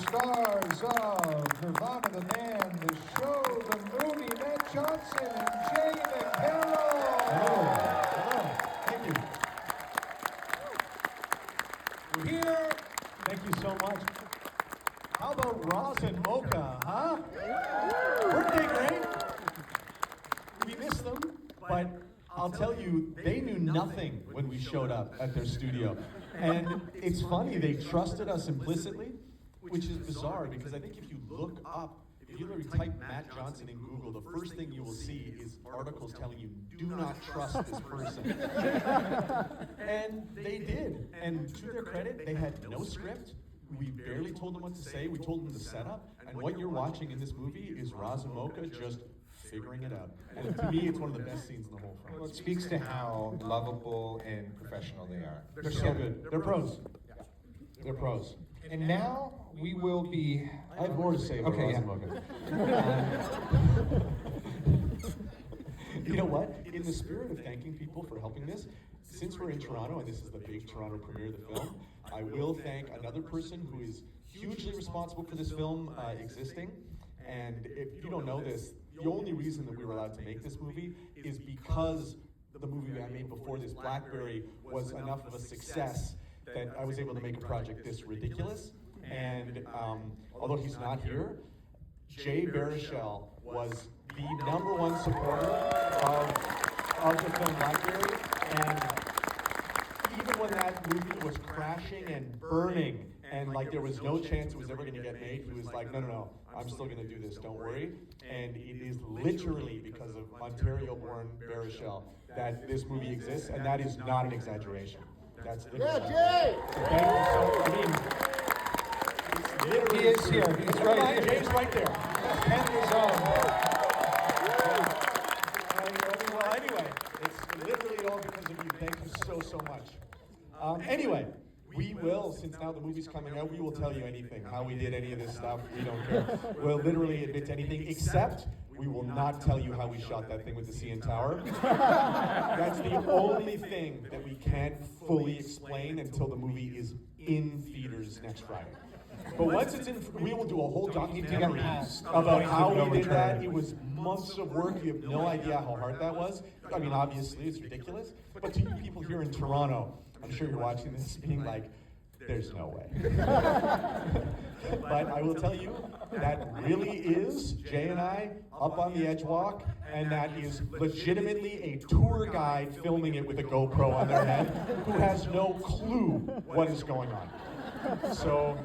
stars of Nirvana, the band, the show, the movie, Matt Johnson and Jay McCarroll. Hello. Thank you. We're here. Thank you so much. How about Roz and Mocha, huh? Birthday great. We missed them, but I'll tell you, they knew nothing when we showed up at their studio. And it's funny, they trusted us implicitly, which is bizarre because I think if you look up, if you literally type Matt Johnson in Google, the first thing you will see is articles telling you, do not trust this person. And they did. And to their credit, they had no script. We barely told them what to say. We told them the setup. And what you're watching in this movie is Roz and Mocha just figuring it out. And to me, it's one of the best scenes in the whole film. Well, it speaks to how lovable and professional they are. They're so good. They're pros. They're pros. And now we will be... I have more to say about Roz and Mocha. You know what? In the spirit of thanking people for helping this, since we're in Toronto, and this is the big Toronto premiere of the film, I will thank another person who is hugely responsible for this film existing. And if you don't know this, the only reason that we were allowed to make this movie is because the movie that I made before this, Blackberry, was enough of a success that I was able to make a project this ridiculous. And although he's not here, Jay Baruchel was the #1 supporter of the film Blackberry. And even when that movie was crashing and burning, and like there was no chance it was ever going to get made, he was like, no, I'm still going to do this, don't worry. And it is literally because of Ontario-born Baruchel that this movie exists, and that is not an exaggeration. That's literally. Jay! Thank you so, I mean, it's literally. He is here. He's right here. Jay's right there. And his own. Well, anyway, it's literally all because of you. Thank you so much. Anyway, we will, since now the movie's coming out, we will tell you anything, how we did any of this stuff. We don't care. We'll literally admit to anything, except we will not tell you how we shot that thing with the CN Tower. That's the only thing that we can't fully explain until the movie is in theaters next Friday. But once it's in, we will do a whole documentary about how we did that. It was months of work. You have no idea how hard that was. I mean, obviously, it's ridiculous. But to you people here in Toronto, I'm sure you're watching this being like, there's no way. But I will tell you, that really is Jay and I up on the edge walk, and that is legitimately a tour guide filming it with a GoPro on their head who has no clue what is going on. So,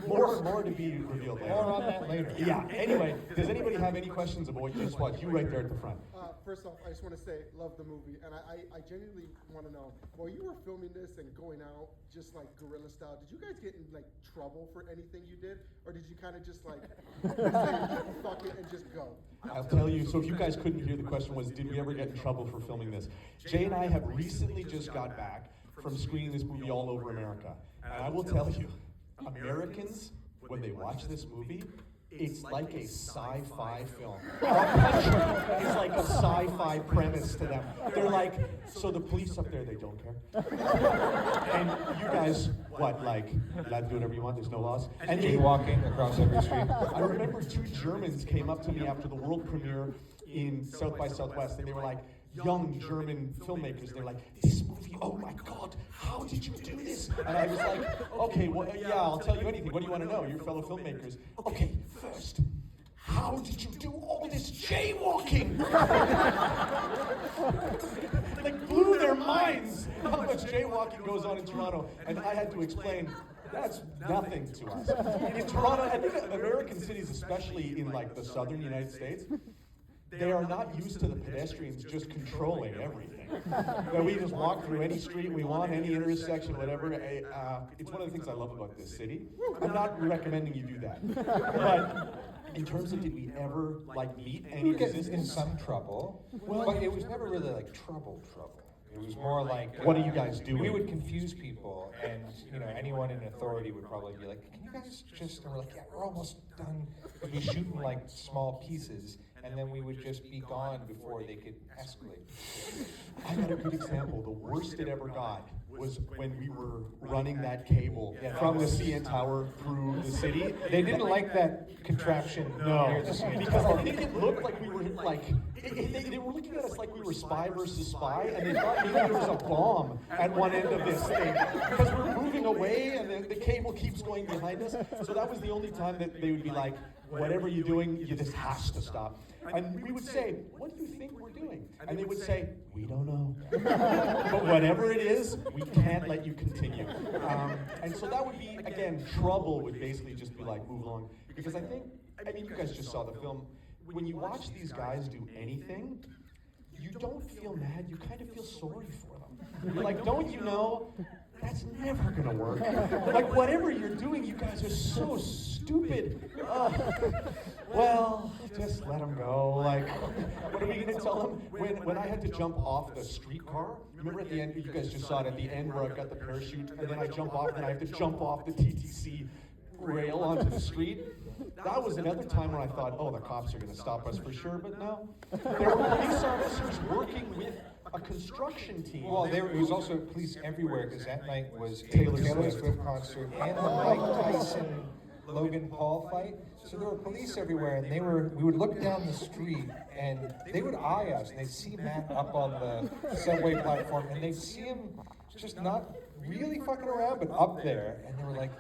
more to be revealed later. More on that later. Yeah, anyway, does anybody have any questions about what you just watched? You right there at the front. First off, I just want to say, love the movie, and I genuinely want to know, while you were filming this and going out just like guerrilla style, did you guys get in like trouble for anything you did, or did you kind of just like say, fuck it and just go? I'll tell you, so if you guys couldn't hear, the question was, did we ever get in trouble for filming this? Jay and I have recently just got back from screening this movie all over America, and I will tell you, Americans, when they watch this movie, it's like a sci-fi film. Our country is like a sci-fi premise to them. They're like, so the police up there, they don't care. And you guys, what, like, allowed to do whatever you want, there's no laws? And they Walking across every street. I remember 2 Germans came up to me after the world premiere in South by Southwest, and they were like, young German filmmakers, they're like, this movie, oh my God, how did you do this? And I was like, okay, well, yeah, I'll tell you anything. What do you want to know? You're fellow filmmakers. Okay, first, how did you do all this jaywalking? Like, blew their minds how much jaywalking goes on in Toronto. And I had to explain, that's nothing to us. In Toronto, I think American cities, especially in like the southern United States, they are not used to the pedestrians just controlling everything. That we just walk through any street we want, any intersection, whatever. It's one of the things I love about this city. I'm not recommending you do that. But in terms of did we ever like meet any We get in resistance? some trouble, but it was never really like trouble. It was more like, What are you guys doing? We would confuse people, and anyone in authority would probably be like, "Can you guys just?" And we're like, "Yeah, we're almost done." We shoot in like small pieces, and then we would just be gone before they could escalate. I got a good example. The worst it ever got was when we were running that cable from the CN Tower through the city. They didn't like that contraption. No, near the CN because Tower. I think it looked like we were like, they were looking at us like we were spy versus spy, and they thought maybe there was a bomb at one end of this thing. Because we're moving away and the cable keeps going behind us. So that was the only time that they would be like, whatever you're doing, this has to stop. And we would say, what do you think we're doing? And they would say, we don't know. But whatever it is, we can't let you continue. And so that would be, again, trouble would basically just be like, move along. Because I mean, you guys just saw the film. When you watch these guys do anything, you don't feel mad, you kind of feel sorry for them. You're like, don't you know, that's never gonna work. Like, whatever you're doing, you guys are so stupid. Well, just let them go. Like, what are we gonna tell them? When I had to jump off the streetcar, remember at the end, you guys just saw it at the end where I've got the parachute, and then I jump off, and I have to jump off the TTC rail onto the street. That was another time when I thought, oh, the cops are gonna stop us for sure, but no. There were police officers working with a construction team. Well, there was also police everywhere because that night was a Taylor Taylor Swift. Swift concert and the Mike Tyson Logan Paul fight. So there were police everywhere, and we would look down the street, and they would eye us, and they'd see Matt up on the subway platform, and they'd see him just not really fucking around, but up there, and they were like,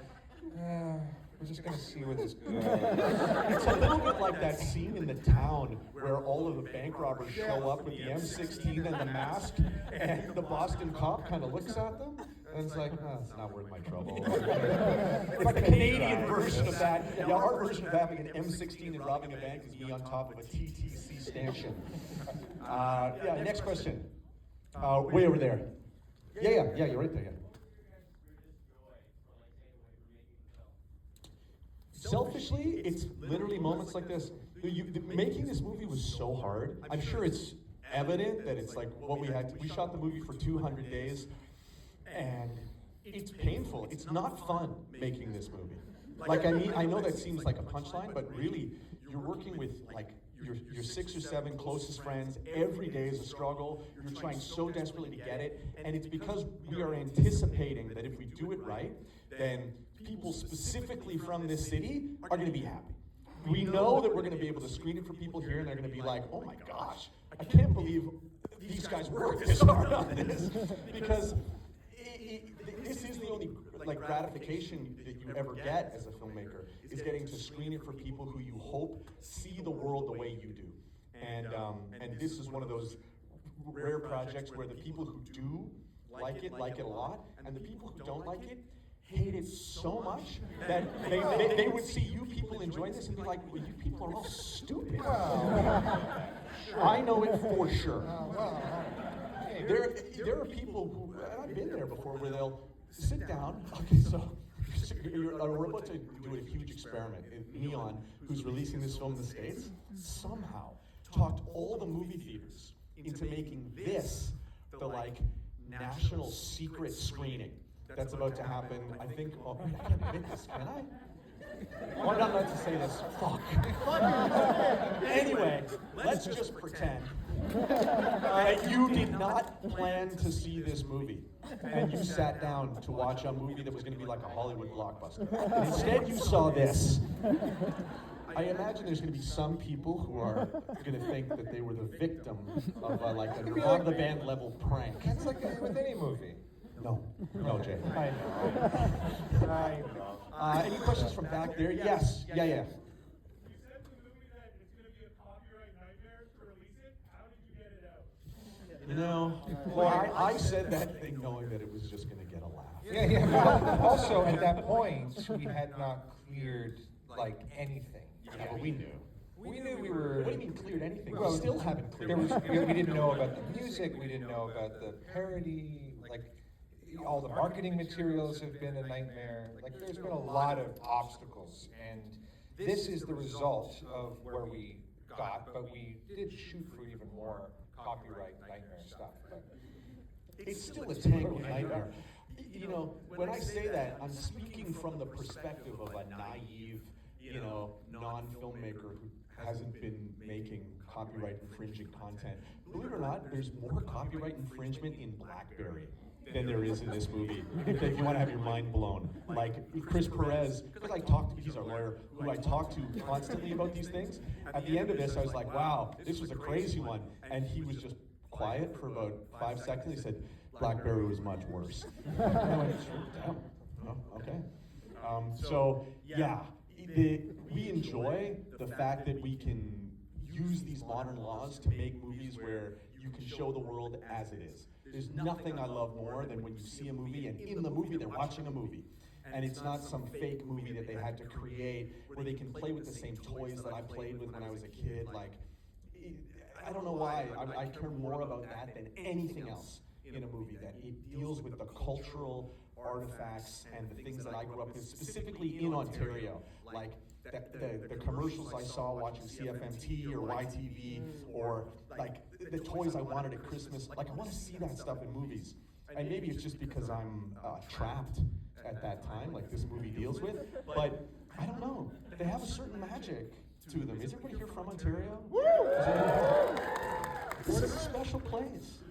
we're just gonna see where this goes. It's a little bit like that scene in The Town where all of the bank robbers show up with the M16 and the mask, and the Boston cop kind of looks at them, and it's like, oh, it's not worth my trouble. It's like the Canadian version of that. Yeah, our version of having an M16 and robbing a bank is me on top of a TTC stanchion. Yeah, next question. Way over there. Yeah, you're right there, yeah. Selfishly, it's literally moments like this. Making this movie was so hard. I'm sure it's evident that it's like what we shot the movie for 200 days, and it's painful. It's not fun making this movie. Like, I mean, I know that seems like a punchline, but really, you're working with like your 6 or 7 closest friends. Every day is a struggle. You're trying so desperately to get it, and it's because we are anticipating that if we do it right, then people specifically from this city are going to be happy. We know that we're going to be able to screen it for people here, and they're going to be like, oh my gosh, I can't believe these guys worked this hard on this. Because this is the only like gratification that you ever get as a filmmaker, is getting to screen it for people who you hope see the world the way you do. And this is one of those rare projects where the people who do like it a lot, and the people who don't like it hate it so much that they would see you people enjoying this and be like, well, you people are all stupid. I know it for sure. There are people who, and I've been there before, where they'll sit down. Okay, so we're about to do a huge experiment. Meehan, who's releasing this film in the States, somehow talked all the movie theaters into making this the like national secret screening that's about to happen. I think, oh, I can't admit this, can I? I'm not allowed to say this. Fuck. Anyway, let's just pretend that you did not plan to see this movie, and you sat down to watch a movie that was going to be like a Hollywood blockbuster. And instead, you saw this. I imagine there's going to be some people who are going to think that they were the victim of like a Nirvana the band level prank. It's like with any movie. No, Jay. I know. Any questions from back there? Yes. Yeah. You said in the movie that it's going to be a copyright nightmare to release it. How did you get it out? No. Well, I said that thing knowing that it was just going to get a laugh. Yeah. But also, at that point, we had not cleared like anything. Yeah, but we knew. We knew we were. What do you mean cleared anything? Well, We still haven't cleared There was, anything. we didn't know about the music. We didn't know about the parody. Like all the marketing materials have been a nightmare. Like there's been a lot of obstacles, and this is the result of where we got. But we did shoot for even more copyright nightmare stuff. But It's still a tangled nightmare. You know, when I say that, I'm speaking from the perspective of a naive, non-filmmaker who hasn't been making copyright infringing content. Believe it or not, there's more copyright infringement in BlackBerry than there is in this movie. If you want to have your mind blown. Like Chris Perez, because he's our lawyer, who I talk to constantly about these things. At the end of this, I was like, wow, this was a crazy one. And he was just quiet for about 5 seconds. He said, Blackberry was much worse. And I went, damn, oh, okay. So, yeah, we enjoy the fact that we can use these modern laws to make movies where you can show the world as it is. There's nothing I love more than when you see a movie and in the movie they're watching a movie. And it's not some fake movie that they had to create where they can play with the same toys that I played with when I was a kid. Like, I don't know why. I care more about that than anything else in a movie, that it deals with the cultural artifacts and the things that I grew up with, specifically in Ontario. Like the commercials I saw watching CFMT or YTV, or like the toys I wanted at Christmas. Like, I want to see that stuff in movies. And maybe it's just because I'm trapped at that time, like this movie deals with, but I don't know. They have a certain magic to them. Is everybody here from Ontario? This is a special place.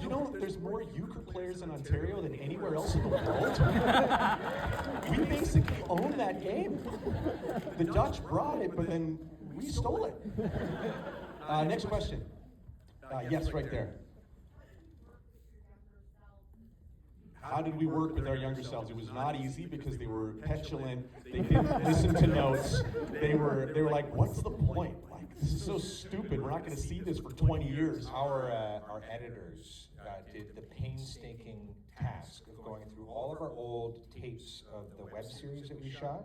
You know, there's more euchre players in Ontario than anywhere else in the world. We basically own that game. The Dutch brought it, but then we stole it. Next question. Yes, right there. How did we work with our younger selves? It was not easy because they were petulant. They didn't listen to notes. They were like, "What's the point? Like, this is so stupid. We're not going to see this for 20 years." Our editors did the painstaking task of going through all of our old tapes of the web series that we shot,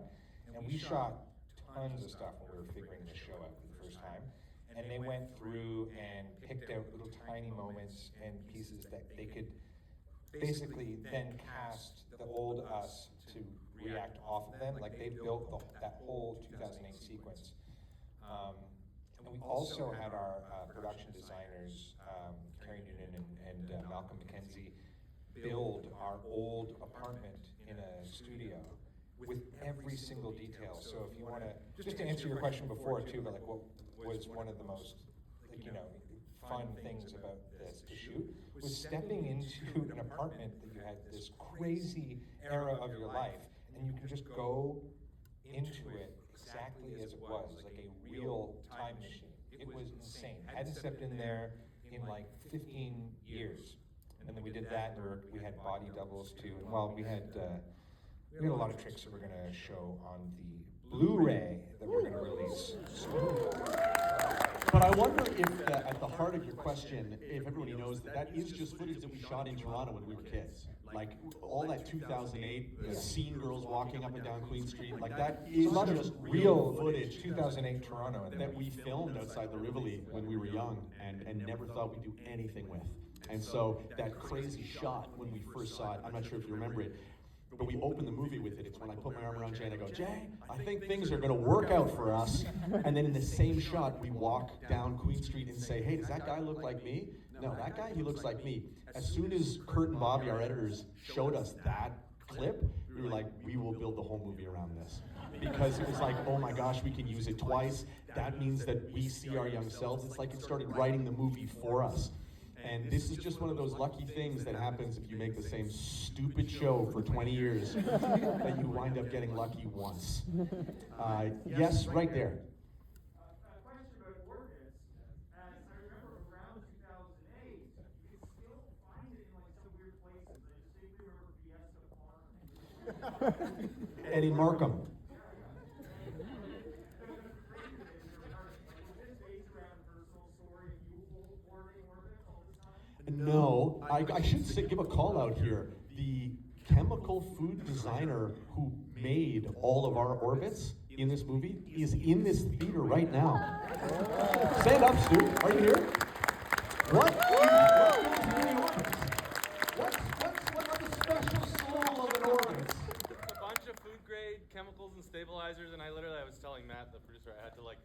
and we shot tons of stuff when we were figuring the show out for the first time. And they went through and picked out little tiny moments and pieces that they could basically then cast the old us to react off of them. Like, they built that whole 2008 sequence. And we also had our production designers, Carrie Noonan and Malcolm McKenzie, build our old apartment in a studio with every single detail. So if you want to, just to answer your question before too, but like what was one of the most, like, you know, fun things about this to shoot was stepping into an apartment that you had this crazy era of your life, and you can just go into it exactly as it was, like a real time machine. It was insane. I hadn't stepped in there in like 15 years. And then we did that, and we had body doubles too. And well, we had a lot of tricks that we're gonna show on the Blu-ray that we're gonna release. But I wonder if, at the heart of your question, if everybody knows that is just footage that we shot in Toronto when we were kids. Like, all that 2008 scene girls walking up and down Queen Street, like, that is just real footage 2008 Toronto. that we filmed outside the Rivoli when we were young and never thought we'd do anything with. And so that crazy shot when we first saw it, I'm not sure if you remember it, but we opened the movie with it. It's when I put my arm around Jay and I go, "Jay, I think things are going to work out for us." And then in the same shot, we walk down Queen Street and say, "Hey, does that guy look like me?" "No, that guy, he looks like me." As soon as Kurt and Bobby, our editors, showed us that clip, we were like, we will build the whole movie around this. Because it was like, oh my gosh, we can use it twice. That means that we see our young selves. It's like it started writing the movie for us. And this is just one of those lucky things that happens if you make the same stupid show for 20 years, that you wind up getting lucky once. Yes, right there. A question about organs. As I remember around 2008, you could still find it in like some weird places. I distinctly remember Fiesta Farm. And in Markham. No, I should give a call out here. The chemical food designer who made all of our orbits in this movie is in this theater right now. Stand up, Stu. Are you here? What are the special soul of an orbit? A bunch of food grade chemicals and stabilizers, and I was telling Matt, the producer, I had to like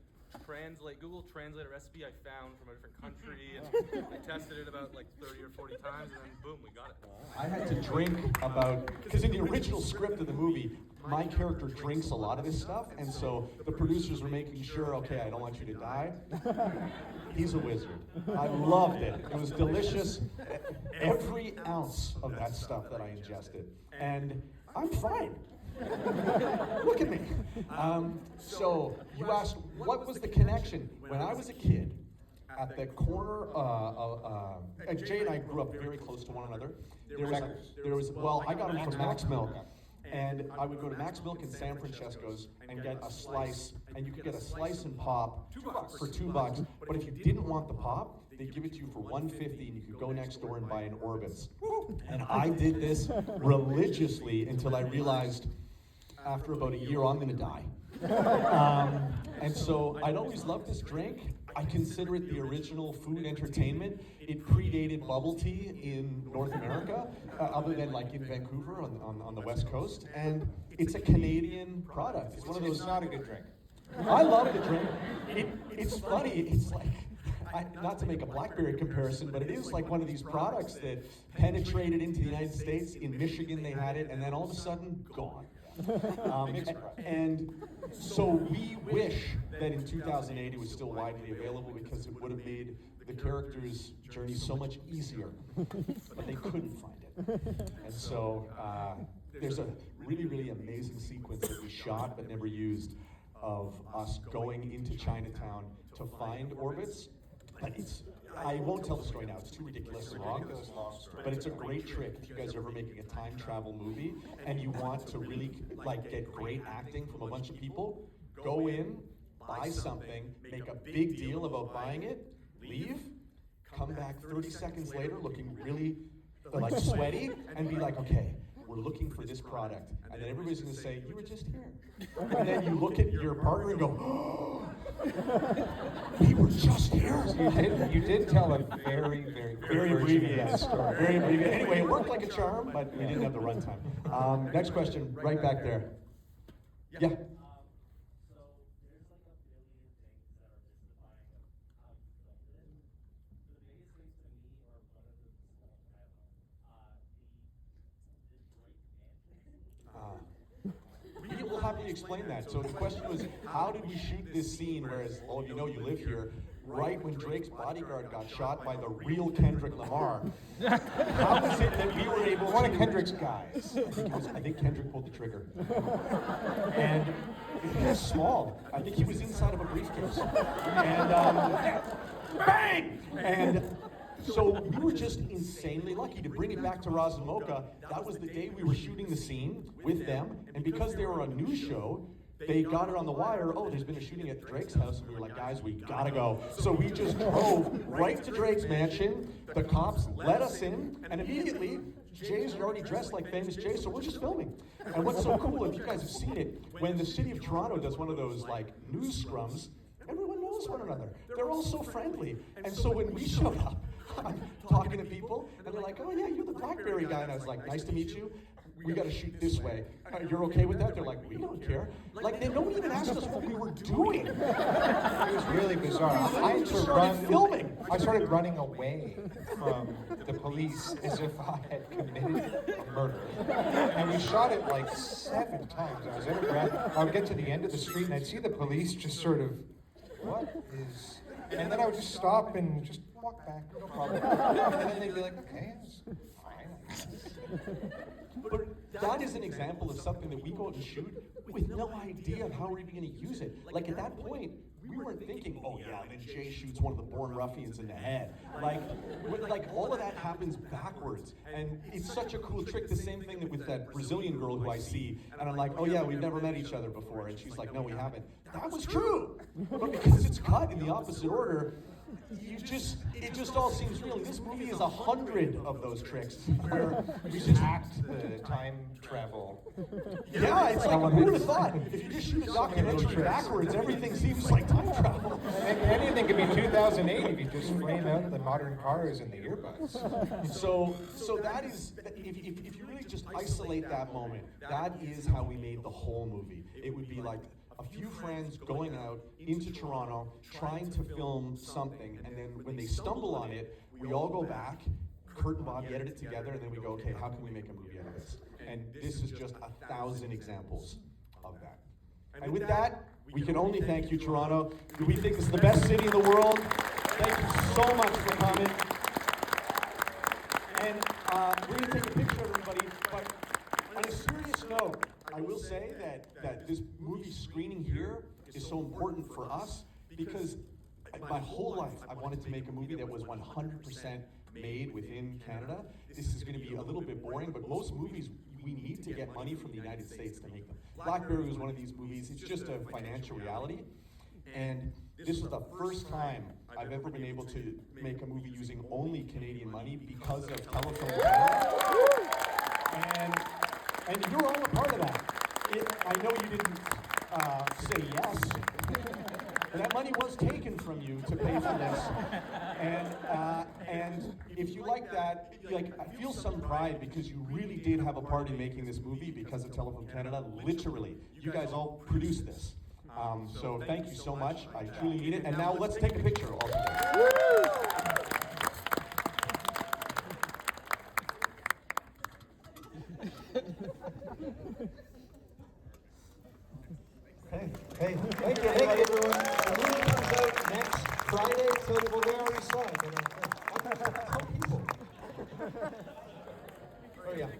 Google Translate a recipe I found from a different country, and I tested it about like 30 or 40 times, and then boom, we got it. I had to drink about, because in the original script of the movie, my character drinks a lot of this stuff, and so the producers were making sure, okay, I don't want you to die. He's a wizard. I loved it. It was delicious. Every ounce of that stuff that I ingested. And I'm fine. Look at me. So you asked, what was the connection? When I was a kid, at the corner Jay and I grew up very close to one another. Well, I got him from Max Milk. And I would go to Max Milk in San Francesco's and get a slice, and you could get a slice and pop for $2. But if you didn't want the pop, they'd give it to you for $1.50, and you could go next door and buy an Orbitz. And I did this religiously until I realized after about a year I'm gonna die. And so I'd always loved this drink. I consider it the original food entertainment. It predated bubble tea in North America, other than like in Vancouver on the West Coast. And it's a Canadian product. It's one of those. It's not a good drink. I love the drink. It's funny. It's like, not to make a BlackBerry comparison, but it is like one of these products that penetrated into the United States. In Michigan, they had it, and then all of a sudden, gone. And so we wish that in 2008 it was still widely available, because it would have made the character's journey so much easier, but they couldn't find it. And so there's a really, really amazing sequence that we shot but never used of us going into Chinatown to find Orbitz. I won't tell the story now, it's too ridiculous and long, but it's a great trick if you guys are ever making a time travel movie and you want to really like get great acting from a bunch of people. Go in, buy something, make a big deal about buying it, leave, come back 30 seconds later looking really like sweaty, and be like, okay, we're looking for this product. And then everybody's gonna say, you were just here. And then you look at your partner and go, oh, we were just here. You did tell a very abbreviated story. Very abbreviated. Anyway, it worked like a charm, but we didn't have the runtime. Next question, right back there. Yeah. We will happily explain that. So the question was, how did we shoot this scene, whereas all of you know you live here, right when Drake's bodyguard got shot by the real Kendrick Lamar? How is it that we were able to... One of Kendrick's guys. I think Kendrick pulled the trigger. And he was small. I think he was inside of a briefcase. And bang! And so we were just insanely lucky. To bring it back to Razamoka, that was the day we were shooting the scene with them, and because they were a news show, they got it on the wire, oh, there's been a shooting at Drake's house, and we were like, guys, we gotta go. So we just drove right to Drake's mansion, the cops let us in, and immediately, Jay's already dressed like famous Jay, so we're just filming. And what's so cool, if you guys have seen it, when the city of Toronto does one of those like news scrums, everyone knows one another. They're all so friendly. And so when we showed up, I'm talking to people, and they're like, oh yeah, you're the BlackBerry guy. And I was like, nice to meet you. We got to shoot this way. You're okay with that? They're like, we don't care. Like, they don't even ask us what we were doing. It was really bizarre. I started filming. I started running away from the police as if I had committed a murder. And we shot it like 7 times. I was out of breath. I would get to the end of the street and I'd see the police just sort of, what is... And then I would just stop and just walk back, no problem. And then they'd be like, okay, it's fine. But that is an example of something that we go out and shoot with no idea of how we're even going to use it. Like at that point, we weren't thinking, oh yeah, then Jay shoots one of the Born Ruffians in the head. Like all of that happens backwards. And it's such a cool trick. The same thing with that Brazilian girl who I see, and I'm like, oh yeah, we've never met each other before. And she's like, no, we haven't. That was true. But because it's cut in the opposite order, it just all seems real. This movie is 100 of those tricks where We just act the time travel. yeah, it's like, who would have thought? If you just shoot a documentary backwards, everything seems like time travel. Anything could be 2008 if you just frame out the modern cars and the earbuds. So that is, if you really just isolate that moment, that is how we made the whole movie. It would be like a few friends going out into Toronto, trying to film something, and then when they stumble on it, we all go back, Kurt and Bob edit it together, and then we go, okay, how can we make a movie out of this? And this is just 1,000 examples of that. And with that, we can only thank you, Toronto. We think this is the best city in the world. Thank you so much for coming. And we're going to take a picture of everybody, but on a serious note, I will say that this movie screening here is so important for us because my whole life I wanted to make a movie that was 100% made within Canada. This is going to be a little bit boring, but most movies, we need to get money from the United States to make them. Blackberry was one of these movies. It's just a financial reality. And this was the first time I've ever been able to make a movie using only Canadian money because of Telephone Canada. And you're all a part of that. I know you didn't say yes. That money was taken from you to pay for this, and if you like that, I feel some pride because you really did have a part in making this movie because of Telephone Canada. Literally, you guys all produced this. So thank you so much. I truly mean it. And now let's take a picture all together. Hey, thank you, everyone. The movie comes out next Friday, so well, they already saw it. Tell people. Oh yeah.